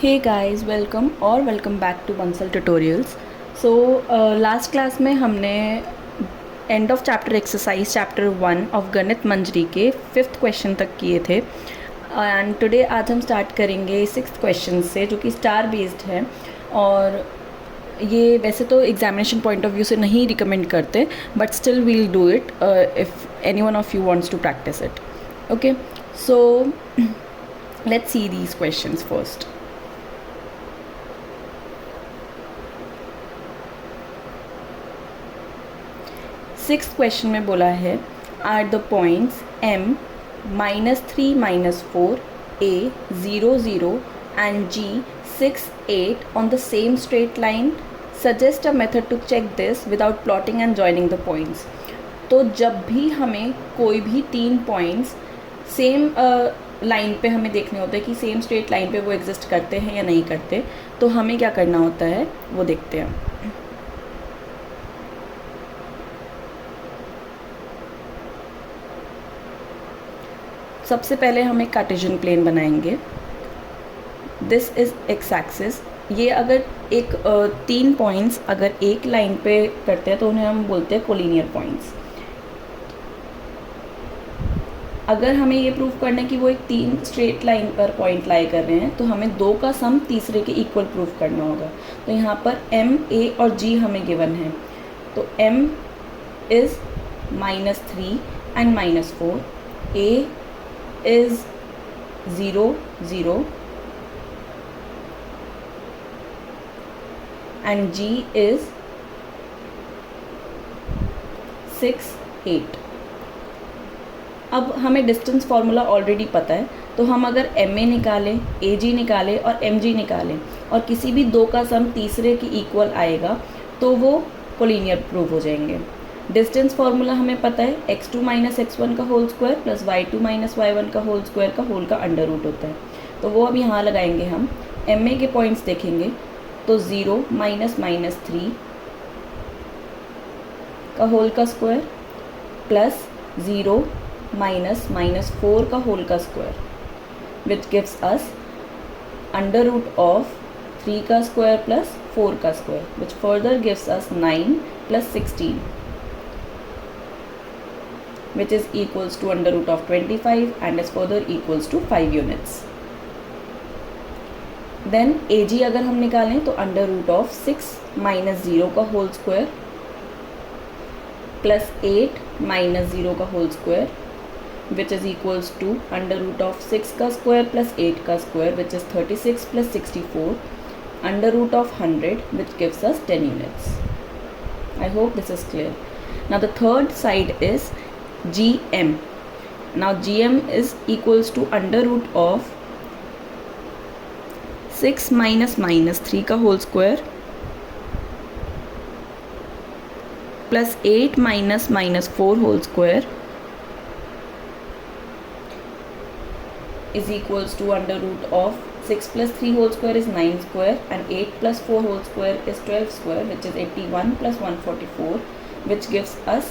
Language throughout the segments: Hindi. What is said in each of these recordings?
Hey guys, welcome back to Bansal tutorials. So last class में हमने end of chapter exercise chapter 1 of Ganit Manjari के 5th क्वेश्चन तक किए थे। एंड टुडे आज हम स्टार्ट करेंगे 6th क्वेश्चन से, जो कि स्टार बेस्ड है। और ये वैसे तो एग्जामिनेशन पॉइंट ऑफ व्यू से नहीं रिकमेंड करते, but still we'll do it if any one of you wants to practice it. Okay, so let's see these questions first. Sixth question में बोला है are the points m -3 -4 a 0 0 and g 6 8 on the same straight line. Suggest a method to check this without plotting and joining the points. तो जब भी हमें कोई भी 3 पॉइंट्स सेम लाइन पे हमें देखने होते हैं कि सेम स्ट्रेट लाइन पे वो एग्जिस्ट करते हैं या नहीं करते, तो हमें क्या करना होता है वो देखते हैं। सबसे पहले हम एक कार्टेशियन प्लेन बनाएंगे। This is x axis. ये अगर एक 3 पॉइंट्स अगर एक लाइन पे करते हैं तो उन्हें हम बोलते हैं कोलिनियर पॉइंट्स। अगर हमें ये प्रूव करना है कि वो एक 3 स्ट्रेट लाइन पर पॉइंट लाई कर रहे हैं, तो हमें 2 का सम तीसरे के इक्वल प्रूव करना होगा। तो यहाँ पर m, a और g हमें गिवन है। तो m is -3 and -4, a is 0 0 and g is 6 8। अब हमें डिस्टेंस फार्मूला ऑलरेडी पता है, तो हम अगर ma निकालें, ag निकालें और mg निकालें और किसी भी 2 का सम तीसरे की इक्वल आएगा तो वो कोलिनियर प्रूव हो जाएंगे। डिस्टेंस फार्मूला हमें पता है x2 - x1 का whole square plus y2 - y1 का होल स्क्वायर का होल का अंडर रूट होता है। तो वो अब यहाँ लगाएंगे हम। ma के पॉइंट्स देखेंगे तो 0 - -3 का होल का स्क्वायर प्लस 0 - -4 का होल का square, which gives us under root of 3 का स्क्वायर प्लस 4 का square, which further gives us 9 + 16, which is equals to under root of 25 and is further equals to 5 units. Then AG अगर हम निकालें तो under root of 6 - 0 का होल स्क्वायर प्लस 8 - 0 का whole square, which is equals to under root of 6 का स्क्वायर प्लस 8 का square, which is 36 + 64 under root of 100, which gives us 10 units. I hope this is clear. Now the third side is gm. Now gm is equals to under root of 6 - -3 का whole square plus 8 - -4 whole square is equals to under root of 6 + 3 whole square is 9 square and 8 + 4 whole square is 12 square, which is 81 + 144, which gives us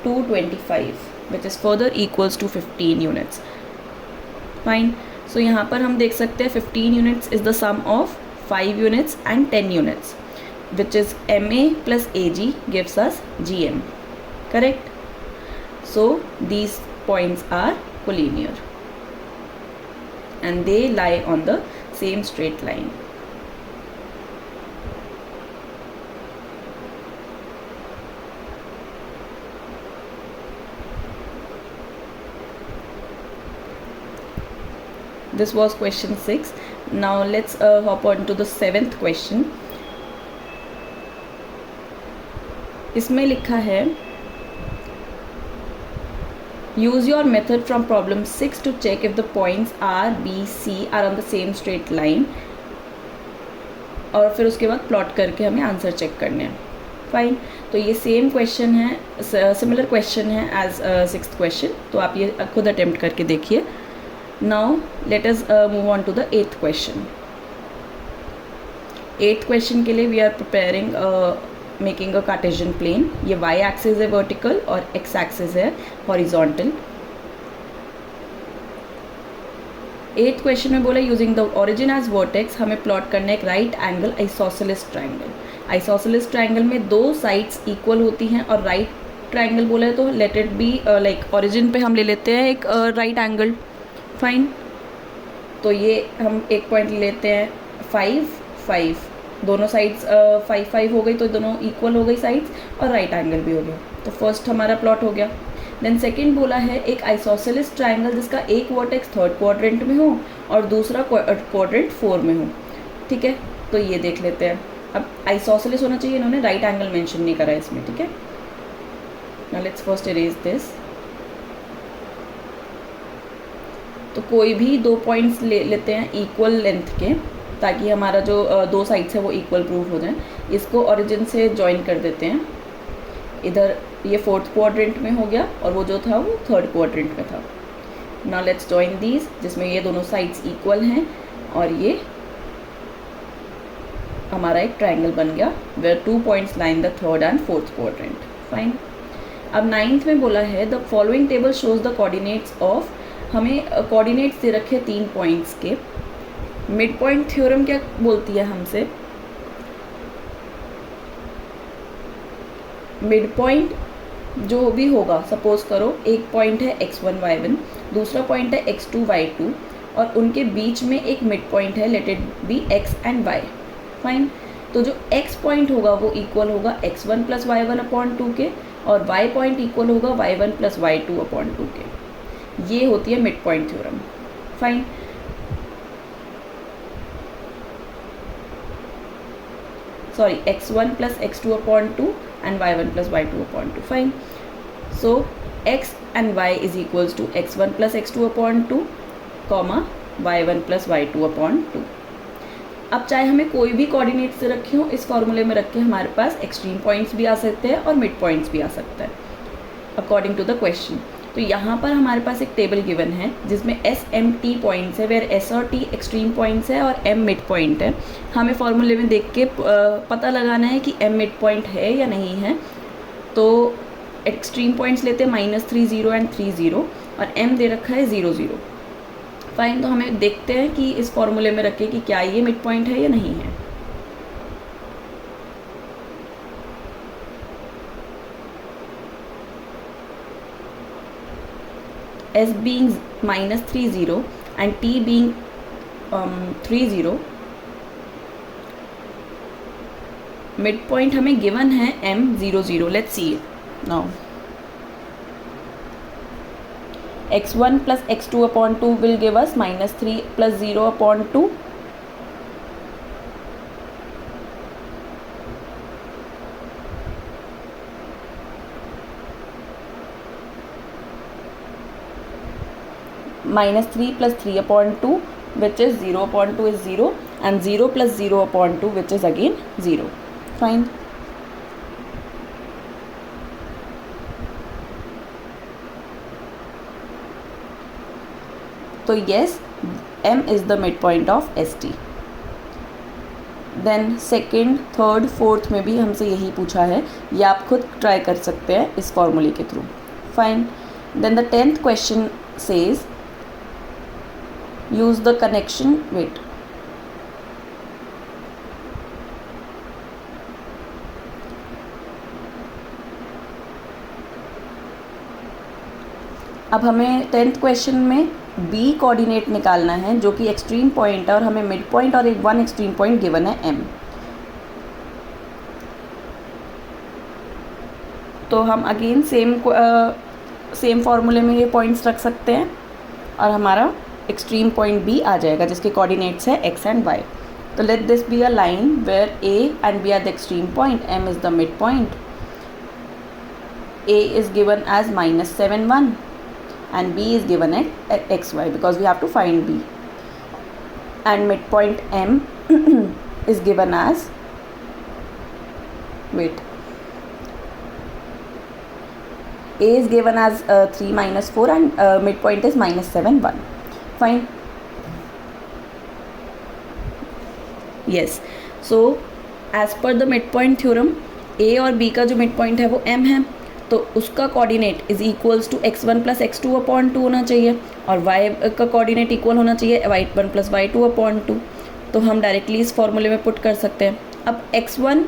225, which is further equals to 15 units. Fine. So यहाँ पर हम देख सकते हैं 15 units is the sum of 5 units and 10 units, which is ma plus ag gives us gm. Correct? So these points are collinear and they lie on the same straight line. This was question 6. Now let's hop on to the 7th question. इसमें लिखा है use your method from problem 6 to check if the points R, B, C are on the same straight line, और फिर उसके बाद प्लॉट करके हमें आंसर चेक करने हैं। फाइन। तो ये सेम क्वेश्चन है, सिमिलर क्वेश्चन है एज 6th क्वेश्चन, तो आप ये खुद अटेम्प्ट करके देखिए। Now let us move on to the 8th question. 8th question के लिए we are preparing making a Cartesian plane. ये y axis है vertical और x axis है horizontal. 8th क्वेश्चन में बोला using the origin as vertex हमें प्लॉट करना है एक right angle isosceles triangle. Isosceles triangle में दो साइड्स इक्वल होती हैं और राइट ट्राइंगल बोला है तो let it be like origin पे हम ले लेते हैं एक राइट एंगल। फाइन, तो ये हम एक पॉइंट लेते हैं 5 5, दोनों साइड्स 5 5 हो गई तो दोनों इक्वल हो गई साइड्स और राइट एंगल भी हो गया। तो फर्स्ट हमारा प्लॉट हो गया। देन सेकंड बोला है एक आइसोसेलेस ट्राइंगल जिसका एक वर्टेक्स थर्ड क्वाड्रेंट में हो और दूसरा क्वाड्रेंट 4 में हो। ठीक है, तो ये देख लेते हैं। अब आइसोसेलेस होना चाहिए, इन्होंने राइट एंगल मेंशन नहीं करा इसमें। ठीक है, now let's first erase this. तो कोई भी दो पॉइंट्स ले लेते हैं इक्वल लेंथ के, ताकि हमारा जो दो साइड्स है वो इक्वल प्रूव हो जाए। इसको ओरिजिन से जॉइन कर देते हैं। इधर ये फोर्थ क्वाड्रेंट में हो गया और वो जो था वो थर्ड क्वाड्रेंट में था। नाउ लेट्स जॉइन दीज, जिसमें ये दोनों साइड्स इक्वल हैं और ये हमारा एक ट्राइंगल बन गया where 2 points line the third and fourth quadrant. Fine, अब 9th में बोला है the following table shows the coordinates of, हमें कोऑर्डिनेट्स दे रखे 3 पॉइंट्स के। मिड पॉइंट थ्योरम क्या बोलती है हमसे, मिड पॉइंट जो भी होगा, सपोज करो एक पॉइंट है x1 y1, दूसरा पॉइंट है x2 y2 और उनके बीच में एक मिड पॉइंट है let it be x and y। Fine, तो जो x पॉइंट होगा वो इक्वल होगा x1 प्लस y1/2 के और y पॉइंट इक्वल होगा y1 प्लस y2/2 के। ये होती है mid point theorem. Fine, sorry x1 plus x2/2 and y1 plus y2/2. Fine. So x and y is equals to x1 plus x2/2, comma y1 plus y2/2. अब चाहे हमें कोई भी कोऑर्डिनेट से रखे हो, इस फॉर्मूले में रख के हमारे पास एक्सट्रीम पॉइंट्स भी आ सकते हैं और मिड पॉइंट्स भी आ सकता है अकॉर्डिंग टू द क्वेश्चन। तो यहाँ पर हमारे पास एक टेबल गिवन है जिसमें एस एम टी पॉइंट्स है, वेयर एस और टी एक्सट्रीम पॉइंट्स है और एम मिड पॉइंट है। हमें फॉर्मूले में देख के पता लगाना है कि एम मिड पॉइंट है या नहीं है। तो एक्सट्रीम पॉइंट्स लेते हैं -3 0 एंड 3 0 और एम दे रखा है 0 0। फाइन, तो हमें देखते हैं कि इस फॉर्मूले में रखें कि क्या ये मिड पॉइंट है या नहीं है। S being -3 0 and T being 3 0, mid point हमें गिवन है M 0 0। Let's see now. x1 plus x2/2 will give us -3 plus 0/2, -3 plus 3/2 which is 0/2 is 0 and 0 plus 0/2 which is again 0. Fine. तो yes, M is the midpoint of ST. Then second, third, fourth में भी हमसे यही पूछा है, या आप खुद ट्राई कर सकते हैं इस फॉर्मूले के थ्रू। Fine, then the 10th question says use the connection, wait, अब हमें 10th क्वेश्चन में बी कोऑर्डिनेट निकालना है जो कि एक्सट्रीम पॉइंट है और हमें मिड पॉइंट और एक वन एक्सट्रीम पॉइंट गिवन है एम। तो हम अगेन सेम फार्मूले में ये पॉइंट्स रख सकते हैं और हमारा एक्सट्रीम पॉइंट बी आ जाएगा जिसके कोऑर्डिनेट्स है एक्स एंड वाई। तो let this be a line where A and B are the extreme point, M is the midpoint, A is given as -7 1 and b is given at xy because we have to find b, and midpoint m is given as, wait, a is given as 3 - 4 and midpoint is -7 1. Fine. Yes, so as per the midpoint theorem a और b का जो midpoint है वो m है, तो उसका coordinate is equals to x1 + x2/2 होना चाहिए और वाई का कोऑर्डिनेट इक्वल होना चाहिए y1 प्लस y2 अपॉन 2, तो हम डायरेक्टली इस फॉर्मूले में पुट कर सकते हैं। अब x1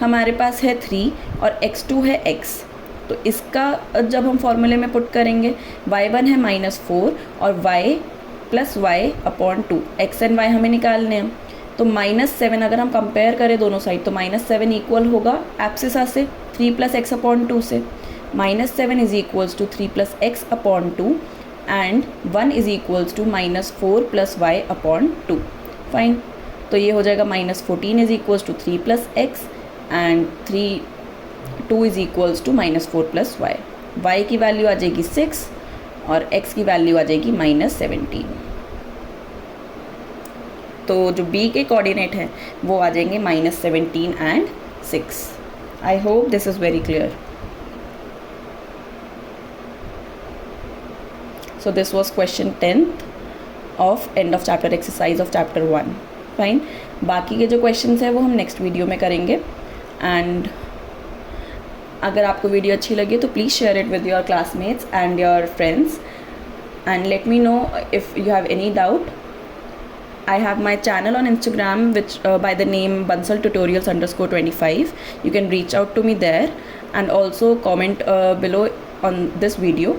हमारे पास है 3 और x2 है x, तो इसका जब हम फॉर्मूले में पुट करेंगे y1 है -4 और y plus y upon 2, x and y हमें निकालने हैं। तो -7 अगर हम कंपेयर करें दोनों साइड तो -7 इक्वल होगा एब्सिसा से 3 प्लस एक्स अपॉन 2 से। -7 is equals to 3 plus x upon 2 and 1 is equals to -4 plus y upon 2। Fine, तो ये हो जाएगा -14 is equals to 3 plus x and 2 is equals to -4 plus y. Y की वैल्यू आ जाएगी 6 और x की वैल्यू आ जाएगी -17। तो जो b के कोऑर्डिनेट हैं वो आ जाएंगे -17 and 6। I hope this is very clear. So this was question 10th of and of chapter exercise of chapter 1। Fine, बाकी के जो क्वेश्चंस हैं वो हम नेक्स्ट वीडियो में करेंगे। एंड अगर आपको वीडियो अच्छी लगी तो please share it with your classmates and your friends and let me know if you have any doubt. I have my channel on Instagram which by the name Bansal Tutorials _25. You can reach out to me there and also comment below on this video